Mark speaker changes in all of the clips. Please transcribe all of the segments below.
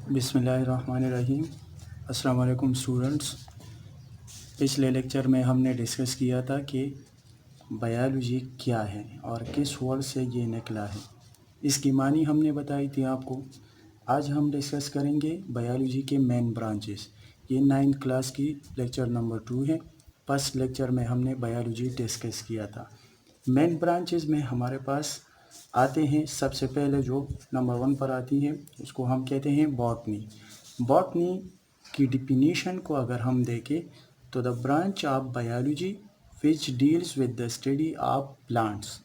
Speaker 1: बिस्मिल्लाहिर्रहमानिर्रहीम। अस्सलाम वालेकुम स्टूडेंट्स। पिछले लेक्चर में हमने डिस्कस किया था कि बायोलॉजी क्या है और किस वर्ड से ये निकला है। इसकी मानी हमने बताई थी आपको। आज हम डिस्कस करेंगे बायोलॉजी के मेन ब्रांचेस। ये 9th क्लास की लेक्चर नंबर 2 है। फर्स्ट लेक्चर में हमने बायोलॉजी डिस्कस किया था। मेन ब्रांचेस में हमारे पास आते हैं, सबसे पहले जो नंबर 1 पर आती है उसको हम कहते हैं बॉटनी। बॉटनी की डिफिनीशन को अगर हम देखें तो the branch of biology which deals with the study of plants,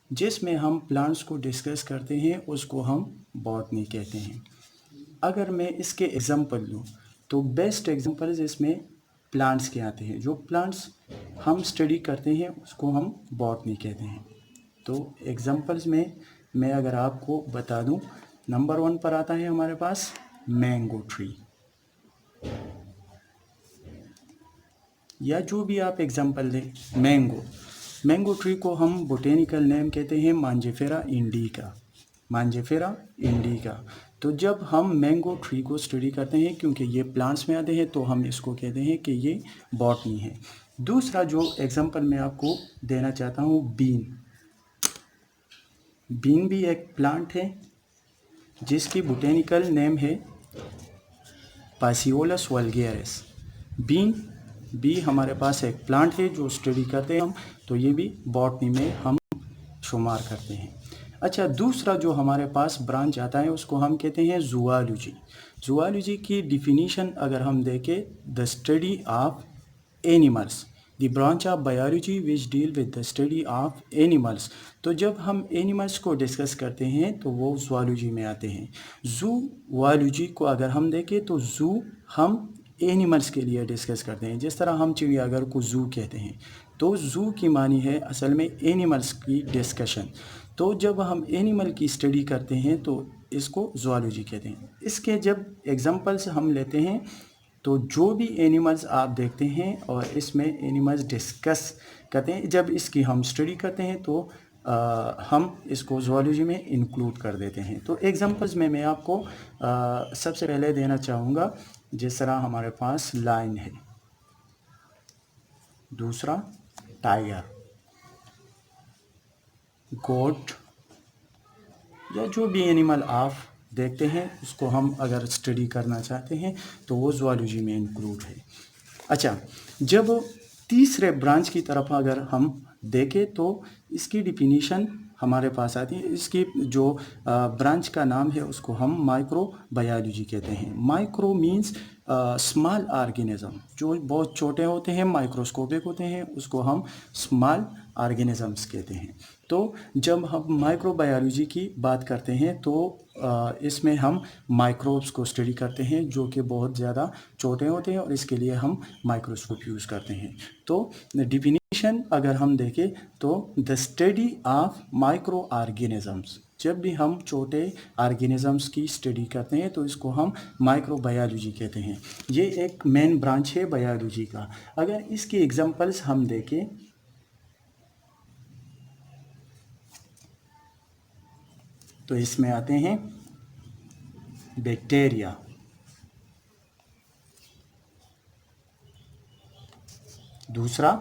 Speaker 1: जिसमें हम प्लांट्स को डिस्कस करते हैं उसको हम बॉटनी कहते हैं। अगर मैं इसके एग्जांपल लूँ तो बेस्ट एग्जांपल्स इसमें प्लांट्स के आते हैं। जो प्लांट्स हम स्टडी करते हैं उसको हम बॉटनी कहते हैं। तो एग्जांपल्स में मैं अगर आपको बता दूं, नंबर 1 पर आता है हमारे पास मैंगो ट्री, या जो भी आप एग्जांपल दें। मैंगो ट्री को हम बोटेनिकल नेम कहते हैं मांजिफेरा इंडिका। मांजिफेरा इंडिका। तो जब हम मैंगो ट्री को स्टडी करते हैं, क्योंकि ये प्लांट्स में आते हैं, तो हम इसको कहते हैं कि ये बॉटनी है। दूसरा जो एग्जांपल मैं आपको देना चाहता हूँ, बीन। बीन भी एक प्लांट है जिसकी बोटेनिकल नेम है पासियोलस वल्गेरिस। बीन भी हमारे पास एक प्लांट है जो स्टडी करते हैं हम, तो ये भी बॉटनी में हम शुमार करते हैं। अच्छा, दूसरा जो हमारे पास ब्रांच आता है उसको हम कहते हैं जूलॉजी। जूलॉजी की डिफिनीशन अगर हम देखें, the study of animals, the branch of biology which deal with the study of animals. तो जब हम एनिमल्स को डिस्कस करते हैं तो वो जूलॉजी में आते हैं। जूलॉजी को अगर हम देखें तो जू हम एनिमल्स के लिए डिस्कस करते हैं। जिस तरह हम चिड़ियाघर को जू कहते हैं, तो जू की मानी है असल में एनिमल्स की डिस्कशन। तो जब हम एनिमल की स्टडी करते हैं तो इसको जूलॉजी कहते हैं। इसके जब एग्जांपल्स हम लेते हैं तो जो भी एनिमल्स आप देखते हैं और इसमें एनिमल्स डिस्कस करते हैं, जब इसकी हम स्टडी करते हैं तो हम इसको जूलॉजी में इंक्लूड कर देते हैं। तो एग्जांपल्स में मैं आपको सबसे पहले देना चाहूँगा, जिस तरह हमारे पास लायन है, दूसरा टाइगर, गोट, या जो भी एनिमल आप देखते हैं उसको हम अगर स्टडी करना चाहते हैं तो वो जूलॉजी में इंक्लूड है। अच्छा, जब तीसरे ब्रांच की तरफ अगर हम देखें तो इसकी डिफिनीशन हमारे पास आती है। इसकी जो ब्रांच का नाम है उसको हम माइक्रोबायोलॉजी कहते हैं। माइक्रो मीन्स स्मॉल ऑर्गेनिज्म, जो बहुत छोटे होते हैं, माइक्रोस्कोपिक होते हैं, उसको हम स्मॉल ऑर्गेनिजम्स कहते हैं। तो जब हम माइक्रोबायोलॉजी की बात करते हैं तो इसमें हम माइक्रोब्स को स्टडी करते हैं जो कि बहुत ज़्यादा छोटे होते हैं, और इसके लिए हम माइक्रोस्कोप यूज़ करते हैं। तो डिफिनीशन अगर हम देखें तो the study of micro organisms, जब भी हम छोटे ऑर्गेनिजम्स की स्टडी करते हैं तो इसको हम माइक्रोबायोलॉजी कहते हैं। ये एक मेन ब्रांच है बायोलॉजी का। अगर इसकी एग्जांपल्स हम देखें तो इसमें आते हैं बैक्टीरिया, दूसरा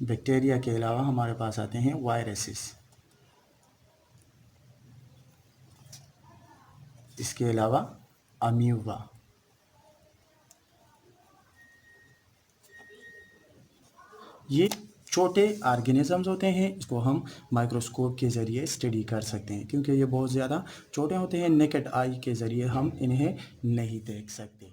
Speaker 1: बैक्टीरिया के अलावा हमारे पास आते हैं वायरसेस, इसके अलावा अमीबा। ये छोटे ऑर्गेनिजम्स होते हैं, इसको हम माइक्रोस्कोप के ज़रिए स्टडी कर सकते हैं, क्योंकि ये बहुत ज़्यादा छोटे होते हैं, नेकेड आई के ज़रिए हम इन्हें नहीं देख सकते।